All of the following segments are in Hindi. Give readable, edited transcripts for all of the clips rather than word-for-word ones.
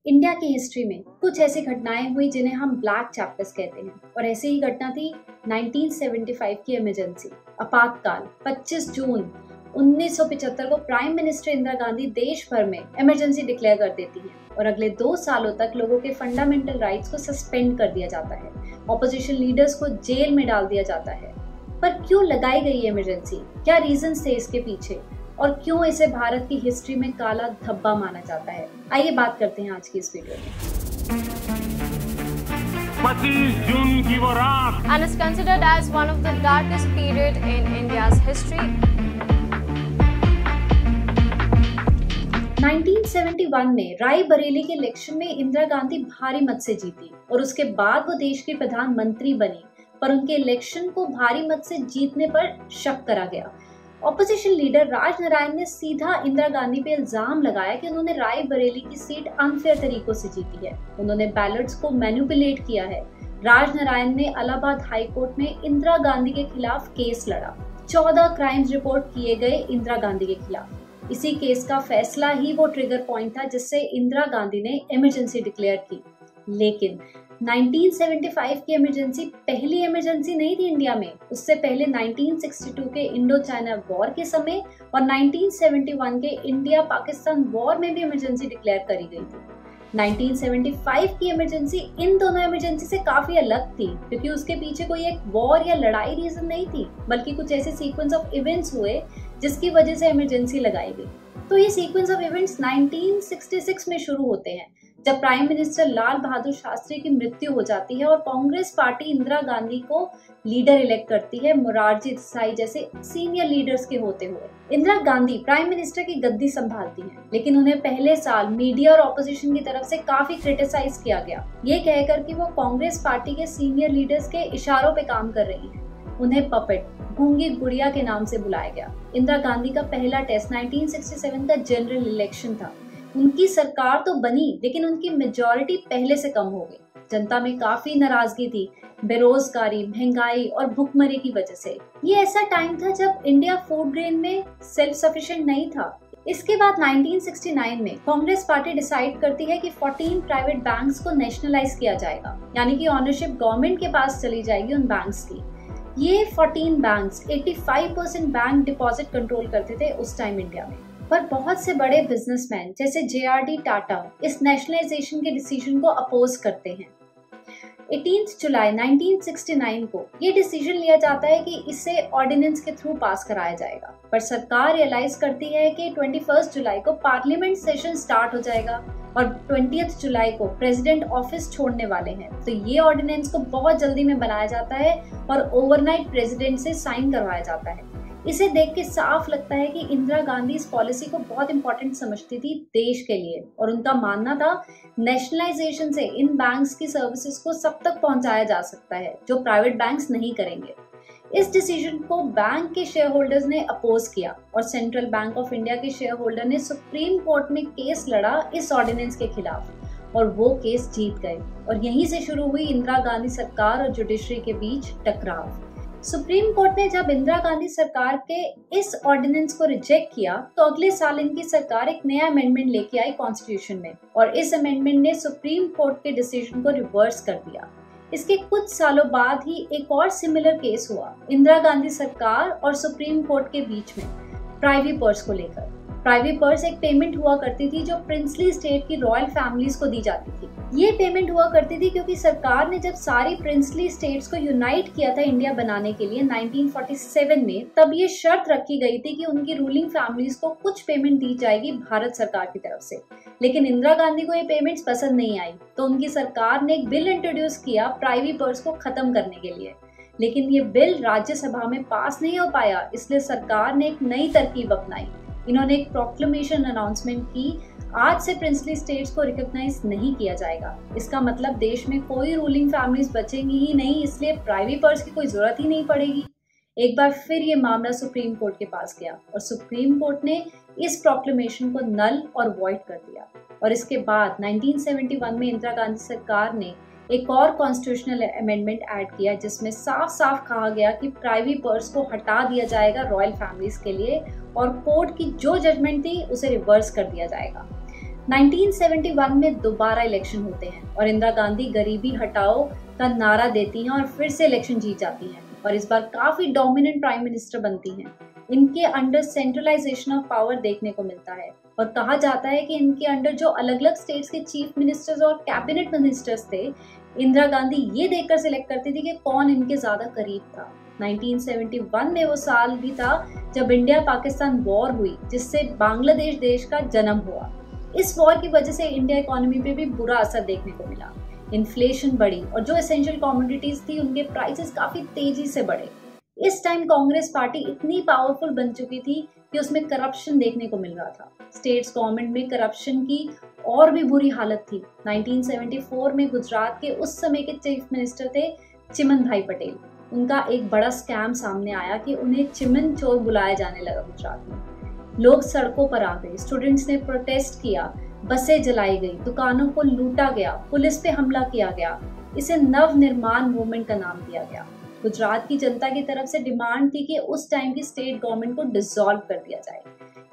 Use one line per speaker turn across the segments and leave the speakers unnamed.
इंडिया की हिस्ट्री में कुछ ऐसी घटनाएं हुई जिन्हें हम ब्लैक चैप्टर्स कहते हैं और ऐसी ही घटना थी 1975 की इमरजेंसी आपातकाल। 25 जून 1975 को प्राइम मिनिस्टर इंदिरा गांधी देश भर में इमरजेंसी डिक्लेयर कर देती है और अगले 2 सालों तक लोगों के फंडामेंटल राइट्स को सस्पेंड कर दिया जाता है। ऑपोजिशन लीडर्स को जेल में डाल दिया जाता है। पर क्यों लगाई गई इमरजेंसी? क्या रीजंस थे इसके पीछे और क्यों इसे भारत की हिस्ट्री में काला धब्बा माना जाता है? आइए बात करते हैं आज की इस वीडियो में।
25 जून की वो रात
and is considered as one of the darkest period in India's history.
1971 में रायबरेली के इलेक्शन में इंदिरा गांधी भारी मत से जीती और उसके बाद वो देश की प्रधानमंत्री बनी, पर उनके इलेक्शन को भारी मत से जीतने पर शक करा गया। ऑपोजिशन लीडर राजनारायण ने सीधा इंदिरा गांधी पे इल्जाम लगाया कि उन्होंने रायबरेली की सीट अनफेयर तरीकों से जीती है, उन्होंने बैलेट्स को मैनिपुलेट किया है। राजनारायण ने इलाहाबाद हाई कोर्ट में इंदिरा गांधी के खिलाफ केस लड़ा। 14 क्राइम्स रिपोर्ट किए गए इंदिरा गांधी के खिलाफ। इसी केस का फैसला ही वो ट्रिगर पॉइंट था जिससे इंदिरा गांधी ने इमरजेंसी डिक्लेयर की। लेकिन 1975 की इमरजेंसी पहली इमरजेंसी नहीं थी इंडिया में। उससे पहले 1962 के इंडो चाइना वॉर के समय और 1971 के इंडिया पाकिस्तान वॉर में भी इमरजेंसी डिक्लेयर करी गई थी। 1975 की इमरजेंसी इन दोनों इमरजेंसी से काफी अलग थी क्योंकि उसके पीछे कोई एक वॉर या लड़ाई रीजन नहीं थी, बल्कि कुछ ऐसे सीक्वेंस ऑफ इवेंट्स हुए जिसकी वजह से इमरजेंसी लगाई गई। तो ये सीक्वेंस ऑफ इवेंट्स 1966 में शुरू होते हैं जब प्राइम मिनिस्टर लाल बहादुर शास्त्री की मृत्यु हो जाती है और कांग्रेस पार्टी इंदिरा गांधी को लीडर इलेक्ट करती है मोरारजी देसाई जैसे सीनियर लीडर्स के होते हुए। इंदिरा गांधी प्राइम मिनिस्टर की गद्दी संभालती हैं, लेकिन उन्हें पहले साल मीडिया और ऑपोजिशन की तरफ से काफी क्रिटिसाइज किया गया, ये कहकर कि वो कांग्रेस पार्टी के सीनियर लीडर्स के इशारों पे काम कर रही है। उन्हें पपेट, गूंगी गुड़िया के नाम से बुलाया गया। इंदिरा गांधी का पहला टेस्ट 1967 का जनरल इलेक्शन था। उनकी सरकार तो बनी लेकिन उनकी मेजॉरिटी पहले से कम हो गई। जनता में काफी नाराजगी थी, बेरोजगारी, महंगाई और भुखमरी की वजह से। ये ऐसा टाइम था जब इंडिया फूड ग्रेन में सेल्फ सफिशिएंट नहीं था। इसके बाद 1969 में कांग्रेस पार्टी डिसाइड करती है कि 14 प्राइवेट बैंक्स को नेशनलाइज किया जाएगा, यानी कि ऑनरशिप गवर्नमेंट के पास चली जाएगी उन बैंक्स की। ये 14 बैंक्स 85% बैंक डिपॉजिट कंट्रोल करते थे उस टाइम इंडिया में। पर बहुत से बड़े बिजनेसमैन जैसे JRD टाटा इस नेशनलाइजेशन के डिसीजन को अपोज करते हैं। 18 जुलाई 1969 को ये डिसीजन लिया जाता है कि इसे ऑर्डिनेंस के थ्रू पास कराया जाएगा, पर सरकार रियलाइज करती है कि 21 जुलाई को पार्लियामेंट सेशन स्टार्ट हो जाएगा और 20 जुलाई को प्रेसिडेंट ऑफिस छोड़ने वाले हैं, तो ये ऑर्डिनेंस को बहुत जल्दी में बनाया जाता है और ओवरनाइट प्रेसिडेंट से साइन करवाया जाता है। इसे देख के साफ लगता है कि इंदिरा गांधी इस पॉलिसी को बहुत इंपॉर्टेंट समझती थी देश के लिए और उनका मानना था नेशनलाइजेशन से इन बैंक्स की सर्विसेज को सब तक पहुंचाया जा सकता है जो प्राइवेट बैंक्स नहीं करेंगे। इस डिसीजन को बैंक के शेयर होल्डर्स ने अपोज किया और सेंट्रल बैंक ऑफ इंडिया के शेयर होल्डर ने सुप्रीम कोर्ट में केस लड़ा इस ऑर्डिनेंस के खिलाफ और वो केस जीत गए और यहीं से शुरू हुई इंदिरा गांधी सरकार और जुडिशरी के बीच टकराव। सुप्रीम कोर्ट ने जब इंदिरा गांधी सरकार के इस ऑर्डिनेंस को रिजेक्ट किया तो अगले साल इनकी सरकार एक नया अमेंडमेंट लेके आई कॉन्स्टिट्यूशन में और इस अमेंडमेंट ने सुप्रीम कोर्ट के डिसीजन को रिवर्स कर दिया। इसके कुछ सालों बाद ही एक और सिमिलर केस हुआ इंदिरा गांधी सरकार और सुप्रीम कोर्ट के बीच में प्राइवी पर्स को लेकर। प्राइवी पर्स एक पेमेंट हुआ करती थी जो प्रिंसली स्टेट की रॉयल फैमिलीज को दी जाती थी। ये पेमेंट हुआ करती थी क्योंकि सरकार ने जब सारी प्रिंसली स्टेट्स को यूनाइट किया था इंडिया बनाने के लिए 1947 में, तब ये शर्त रखी गई थी कि उनकी रूलिंग फैमिलीज को कुछ पेमेंट दी जाएगी भारत सरकार की तरफ से। लेकिन इंदिरा गांधी को ये पेमेंट्स पसंद नहीं आई तो उनकी सरकार ने एक बिल इंट्रोड्यूस किया प्राइवी पर्स को खत्म करने के लिए, लेकिन ये बिल राज्यसभा में पास नहीं हो पाया, इसलिए सरकार ने एक नई तरकीब अपनाई। इन्होंने एक प्रोक्लेमेशन अनाउंसमेंट की, आज से प्रिंसली स्टेट्स को रिकॉग्नाइज नहीं किया जाएगा। इसका मतलब देश में कोई रूलिंग फैमिलीज बचेंगी ही नहीं, इसलिए प्राइवी पर्स की कोई जरूरत ही नहीं पड़ेगी। एक बार फिर ये मामला सुप्रीम कोर्ट के पास गया और सुप्रीम कोर्ट ने इस प्रोक्लेमेशन को नल और वॉइड कर दिया और इसके बाद 1971 में इंदिरा गांधी सरकार ने एक और कॉन्स्टिट्यूशनल अमेंडमेंट ऐड किया जिसमें साफ साफ कहा गया कि प्राइवी पर्स को हटा दिया जाएगा रॉयल फैमिलीज के लिए और कोर्ट की जो जजमेंट थी उसे रिवर्स कर दिया जाएगा। 1971 में दोबारा इलेक्शन होते हैं और इंदिरा गांधी गरीबी हटाओ का नारा देती हैं और फिर से इलेक्शन जीत जाती हैं और इस बार काफी डोमिनेंट प्राइम मिनिस्टर बनती हैं। इनके अंडर सेंट्रलाइजेशन ऑफ पावर देखने को मिलता है और कहा जाता है कि इनके अंडर जो अलग अलग स्टेट्स के चीफ मिनिस्टर्स और कैबिनेट मिनिस्टर्स थे, इंदिरा गांधी ये देखकर सिलेक्ट करती थी कि कौन इनके ज्यादा करीब था। 1971 में वो साल भी था जब इंडिया पाकिस्तान वॉर हुई, जिससे बांग्लादेश देश का जन्म हुआ। इस वॉर की वजह से इंडिया इकोनॉमी पे भी बुरा असर देखने को मिला। इन्फ्लेशन बढ़ी और जो एसेंशियल कमोडिटीज थी उनके प्राइसेस काफी तेजी से बढ़े। इस टाइम कांग्रेस पार्टी इतनी पावरफुल बन चुकी थी कि उसमें करप्शन देखने को मिल रहा था। स्टेट्स गवर्नमेंट में करप्शन की और भी बुरी हालत थी। 1974 में गुजरात के उस समय के चीफ मिनिस्टर थे चिमन भाई पटेल। उनका एक बड़ा स्कैम सामने आया कि उन्हें चिमन चोर बुलाया जाने लगा गुजरात में। लोग सड़कों पर आ गए, स्टूडेंट्स ने प्रोटेस्ट किया, बसें जलाई गई, दुकानों को लूटा गया, पुलिस पे हमला किया गया। इसे नव निर्माण मूवमेंट का नाम दिया गया। गुजरात की जनता की तरफ से डिमांड थी कि उस टाइम की स्टेट गवर्नमेंट को डिसॉल्व कर दिया जाए।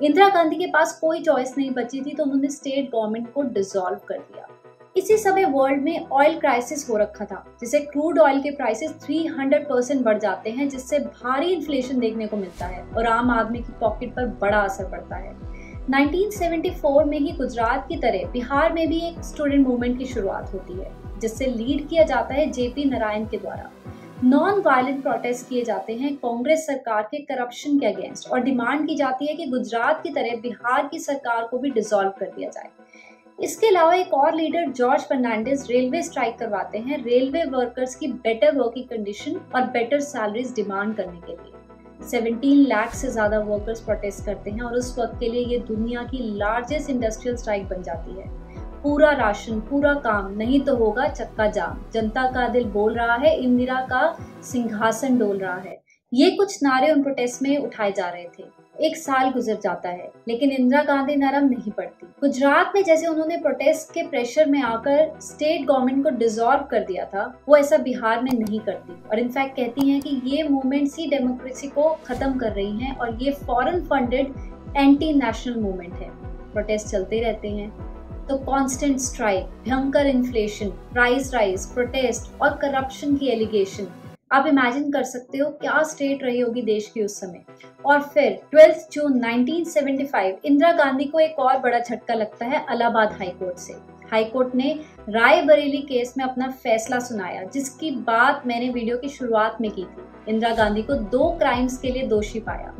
इंदिरा गांधी के पास कोई चॉइस नहीं बची थी, तो उन्होंने स्टेट गवर्नमेंट को डिसॉल्व कर दिया। इसी समय वर्ल्ड में ऑयल क्राइसिस हो रखा था, जिससे क्रूड ऑयल के प्राइसेस 300% बढ़ जाते हैं, जिससे भारी इन्फ्लेशन देखने को मिलता है और आम आदमी की पॉकेट पर बड़ा असर पड़ता है। 1974 में ही गुजरात की तरह बिहार में भी एक स्टूडेंट मूवमेंट की शुरुआत होती है, जिससे लीड किया जाता है जेपी नारायण के द्वारा। नॉन वायलेंट प्रोटेस्ट किए जाते हैं कांग्रेस सरकार के करप्शन के अगेंस्ट और डिमांड की जाती है कि गुजरात की तरह बिहार की सरकार को भी डिसॉल्व कर दिया जाए। इसके अलावा एक और leader George Fernandes railway strike करवाते हैं रेलवे वर्कर्स की बेटर वर्किंग कंडीशन और बेटर सैलरीज डिमांड करने के लिए। 17 लाख से ज्यादा वर्कर्स प्रोटेस्ट करते हैं और उस वक्त के लिए ये दुनिया की लार्जेस्ट इंडस्ट्रियल स्ट्राइक बन जाती है। पूरा राशन, पूरा काम, नहीं तो होगा चक्का जाम, जनता का दिल बोल रहा है, इंदिरा का सिंहासन डोल रहा है। ये कुछ नारे उन प्रोटेस्ट में उठाए जा रहे थे। एक साल गुजर जाता है लेकिन इंदिरा गांधी नरम नहीं पड़ती। गुजरात में जैसे उन्होंने प्रोटेस्ट के प्रेशर में आकर स्टेट गवर्नमेंट को डिसॉल्व कर दिया था, वो ऐसा बिहार में नहीं करती और इनफैक्ट कहती हैं कि ये मूवमेंट्स ही डेमोक्रेसी को खत्म कर रही हैं और ये foreign funded anti national movement है। प्रोटेस्ट चलते रहते हैं तो कांस्टेंट स्ट्राइक, भयंकर इन्फ्लेशन, प्राइस राइज, प्रोटेस्ट और करप्शन की एलिगेशन। आप इमेजिन कर सकते हो क्या स्टेट रही होगी देश की उस समय। और फिर 12 जून 1975 इंदिरा गांधी को एक और बड़ा झटका लगता है इलाहाबाद हाईकोर्ट से। हाईकोर्ट ने रायबरेली केस में अपना फैसला सुनाया, जिसकी बात मैंने वीडियो की शुरुआत में की थी। इंदिरा गांधी को 2 क्राइम्स के लिए दोषी पाया।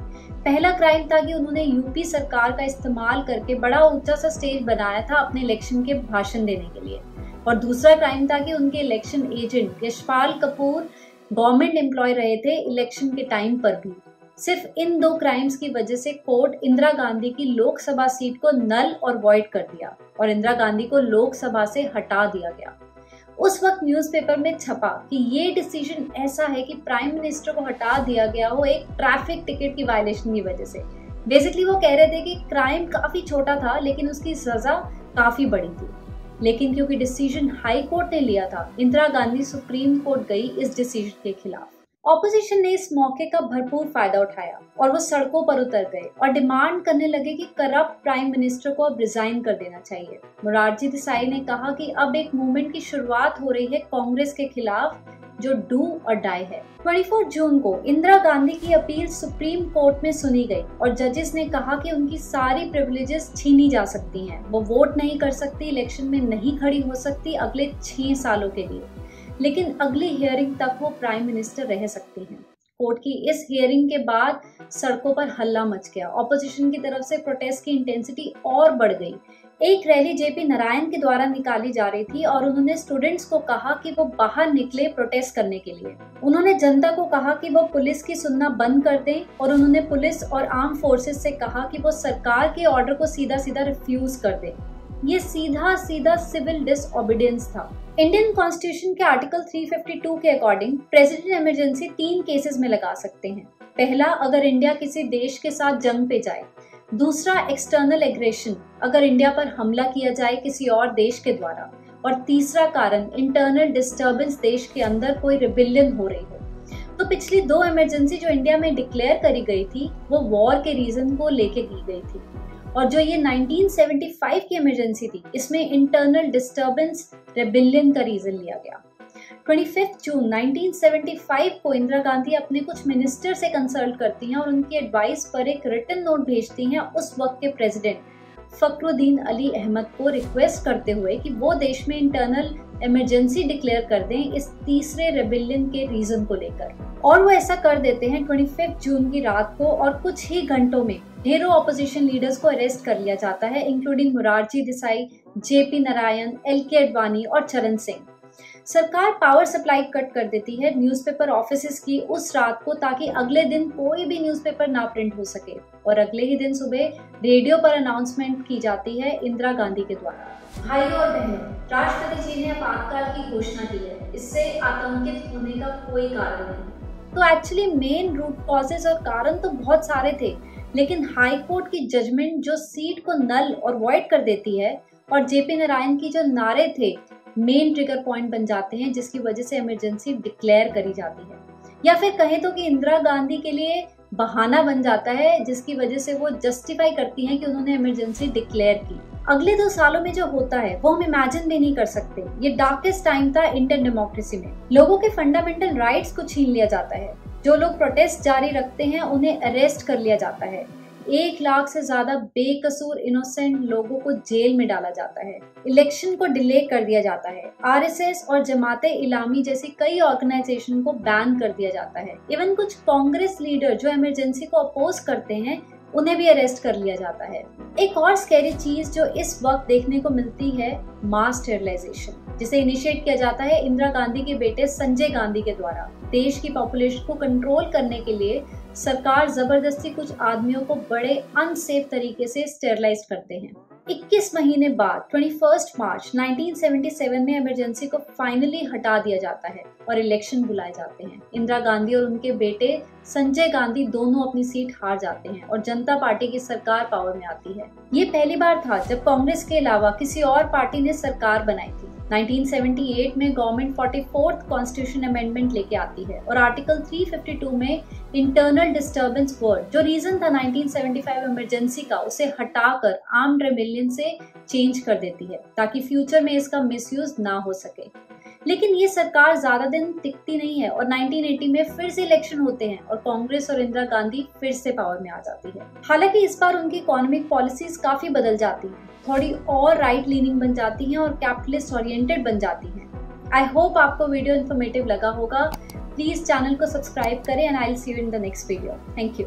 पहला क्राइम था कि उन्होंने यूपी सरकार का इस्तेमाल करके बड़ा ऊंचा सा स्टेज बनाया था अपने इलेक्शन के भाषण देने के लिए, और दूसरा क्राइम था कि उनके election agent Yashpal Kapoor government employ रहे थे इलेक्शन के टाइम पर भी। सिर्फ इन 2 क्राइम्स की वजह से कोर्ट इंदिरा गांधी की लोकसभा सीट को नल और वॉइड कर दिया और इंदिरा गांधी को लोकसभा से हटा दिया गया। उस वक्त न्यूज़पेपर में छपा कि ये डिसीजन ऐसा है कि प्राइम मिनिस्टर को हटा दिया गया हो एक ट्रैफिक टिकट की वायलेशन की वजह से। बेसिकली वो कह रहे थे कि क्राइम काफी छोटा था लेकिन उसकी सजा काफी बड़ी थी। लेकिन क्योंकि डिसीजन हाई कोर्ट ने लिया था, इंदिरा गांधी सुप्रीम कोर्ट गई इस डिसीजन के खिलाफ। ऑपोजिशन ने इस मौके का भरपूर फायदा उठाया और वो सड़कों पर उतर गए और डिमांड करने लगे कि करप्ट प्राइम मिनिस्टर को अब रिजाइन कर देना चाहिए। मोरारजी देसाई ने कहा कि अब एक मूवमेंट की शुरुआत हो रही है कांग्रेस के खिलाफ जो डू और डाई है। 24 जून को इंदिरा गांधी की अपील सुप्रीम कोर्ट में सुनी गई और जजेस ने कहा कि उनकी सारी प्रिविलेजेस छीनी जा सकती हैं। वो वोट नहीं कर सकती, इलेक्शन में नहीं खड़ी हो सकती अगले 6 सालों के लिए, लेकिन अगली हियरिंग तक वो प्राइम मिनिस्टर रह सकती हैं। कोर्ट की इस हियरिंग के बाद सड़कों पर हल्ला मच गया। ऑपोजिशन की तरफ से प्रोटेस्ट की इंटेंसिटी और बढ़ गई। एक रैली जेपी नारायण के द्वारा निकाली जा रही थी और उन्होंने स्टूडेंट्स को कहा कि वो बाहर निकले प्रोटेस्ट करने के लिए। उन्होंने जनता को कहा कि वो पुलिस की सुनना बंद कर दें और उन्होंने पुलिस और आर्म फोर्सेस से कहा कि वो सरकार के ऑर्डर को सीधा सीधा रिफ्यूज कर दें। ये सीधा सीधा सिविल डिसओबीडियंस था। इंडियन कॉन्स्टिट्यूशन के आर्टिकल 352 के अकॉर्डिंग प्रेसिडेंट इमरजेंसी 3 केसेस में लगा सकते हैं। पहला, अगर इंडिया किसी देश के साथ जंग पे जाए। दूसरा, एक्सटर्नल एग्रेशन, अगर इंडिया पर हमला किया जाए किसी और देश के द्वारा। और तीसरा कारण, इंटरनल डिस्टर्बेंस, देश के अंदर कोई रिबिलियन हो रही हो। तो पिछली 2 इमरजेंसी जो इंडिया में डिक्लेयर करी गई थी वो वॉर के रीजन को लेके की गई थी। और जो ये 1975 की इमरजेंसी थी, इसमें इंटरनल डिस्टर्बेंस रेबिलियन का रीजन लिया गया। 25 जून 1975 को इंदिरा गांधी अपने कुछ मिनिस्टर से कंसल्ट करती हैं और उनकी एडवाइस पर एक रिटन नोट भेजती हैं उस वक्त के प्रेसिडेंट फखरुद्दीन अली अहमद को, रिक्वेस्ट करते हुए कि वो देश में इंटरनल इमरजेंसी डिक्लेयर कर दें इस तीसरे रेबिलियन के रीजन को लेकर। और वो ऐसा कर देते हैं 25 जून की रात को, और कुछ ही घंटों में ढेरों ऑपोजिशन लीडर्स को अरेस्ट कर लिया जाता है, including Morarji Desai, JP Narayan, LK Advani और चरण सिंह। सरकार पावर सप्लाई कट कर देती है न्यूज़पेपर ऑफिसेज की उस रात को, ताकि अगले दिन कोई भी न्यूज़पेपर ना प्रिंट हो सके, और अगले ही दिन सुबह रेडियो पर अनाउंसमेंट की जाती है इंदिरा गांधी के द्वारा। भाइयों और बहनों, राष्ट्रपति जी ने आपातकाल की घोषणा की है, इससे आतंकित होने का कोई कारण नहीं। तो एक्चुअली मेन रूट कॉजेज और कारण तो बहुत सारे थे, लेकिन हाई कोर्ट की जजमेंट जो सीट को नल और वॉइड कर देती है, और जेपी नारायण की जो नारे थे मेन ट्रिगर पॉइंट बन जाते हैं, जिसकी वजह से इमरजेंसी डिक्लेयर करी जाती है, या फिर कहें तो कि इंदिरा गांधी के लिए बहाना बन जाता है, जिसकी वजह से वो जस्टिफाई करती हैं कि उन्होंने इमरजेंसी डिक्लेयर की। अगले 2 सालों में जो होता है वो हम इमेजिन भी नहीं कर सकते। ये डार्केस्ट टाइम था इंडियन डेमोक्रेसी में। लोगों के फंडामेंटल राइट्स को छीन लिया जाता है, जो लोग प्रोटेस्ट जारी रखते हैं उन्हें अरेस्ट कर लिया जाता है, 1 लाख से ज्यादा बेकसूर इनोसेंट लोगों को जेल में डाला जाता है, इलेक्शन को डिले कर दिया जाता है, RSS और जमाते इलामी जैसी कई ऑर्गेनाइजेशन को बैन कर दिया जाता है। इवन कुछ कांग्रेस लीडर जो इमरजेंसी को अपोज करते हैं उन्हें भी अरेस्ट कर लिया जाता है। एक और स्कैरी चीज जो इस वक्त देखने को मिलती है, मास स्टेरिलाइजेशन, जिसे इनिशिएट किया जाता है इंदिरा गांधी के बेटे संजय गांधी के द्वारा। देश की पॉपुलेशन को कंट्रोल करने के लिए सरकार जबरदस्ती कुछ आदमियों को बड़े अनसेफ तरीके से स्टेरिलाइज करते हैं। 21 महीने बाद 21 मार्च 1977 में इमरजेंसी को फाइनली हटा दिया जाता है और इलेक्शन बुलाए जाते हैं। इंदिरा गांधी और उनके बेटे संजय गांधी दोनों अपनी सीट हार जाते हैं और जनता पार्टी की सरकार पावर में आती है। ये पहली बार था जब कांग्रेस के अलावा किसी और पार्टी ने सरकार बनाई थी। 1978 में गवर्नमेंट 44th कॉन्स्टिट्यूशन अमेंडमेंट लेके आती है और आर्टिकल 352 में इंटरनल डिस्टर्बेंस वर्ड, जो रीजन था 1975 इमरजेंसी का, उसे हटाकर आर्म्ड रेबेलियन से चेंज कर देती है, ताकि फ्यूचर में इसका मिसयूज ना हो सके। लेकिन ये सरकार ज्यादा दिन टिकती नहीं है और 1980 में फिर से इलेक्शन होते हैं और कांग्रेस और इंदिरा गांधी फिर से पावर में आ जाती है। हालांकि इस बार उनकी इकोनॉमिक पॉलिसीज काफी बदल जाती हैं, थोड़ी और राइट लीनिंग बन जाती हैं और कैपिटलिस्ट ओरिएंटेड बन जाती हैं। आई होप आपको वीडियो इन्फॉर्मेटिव लगा होगा। प्लीज चैनल को सब्सक्राइब करें and I will see you in the next video. Thank you.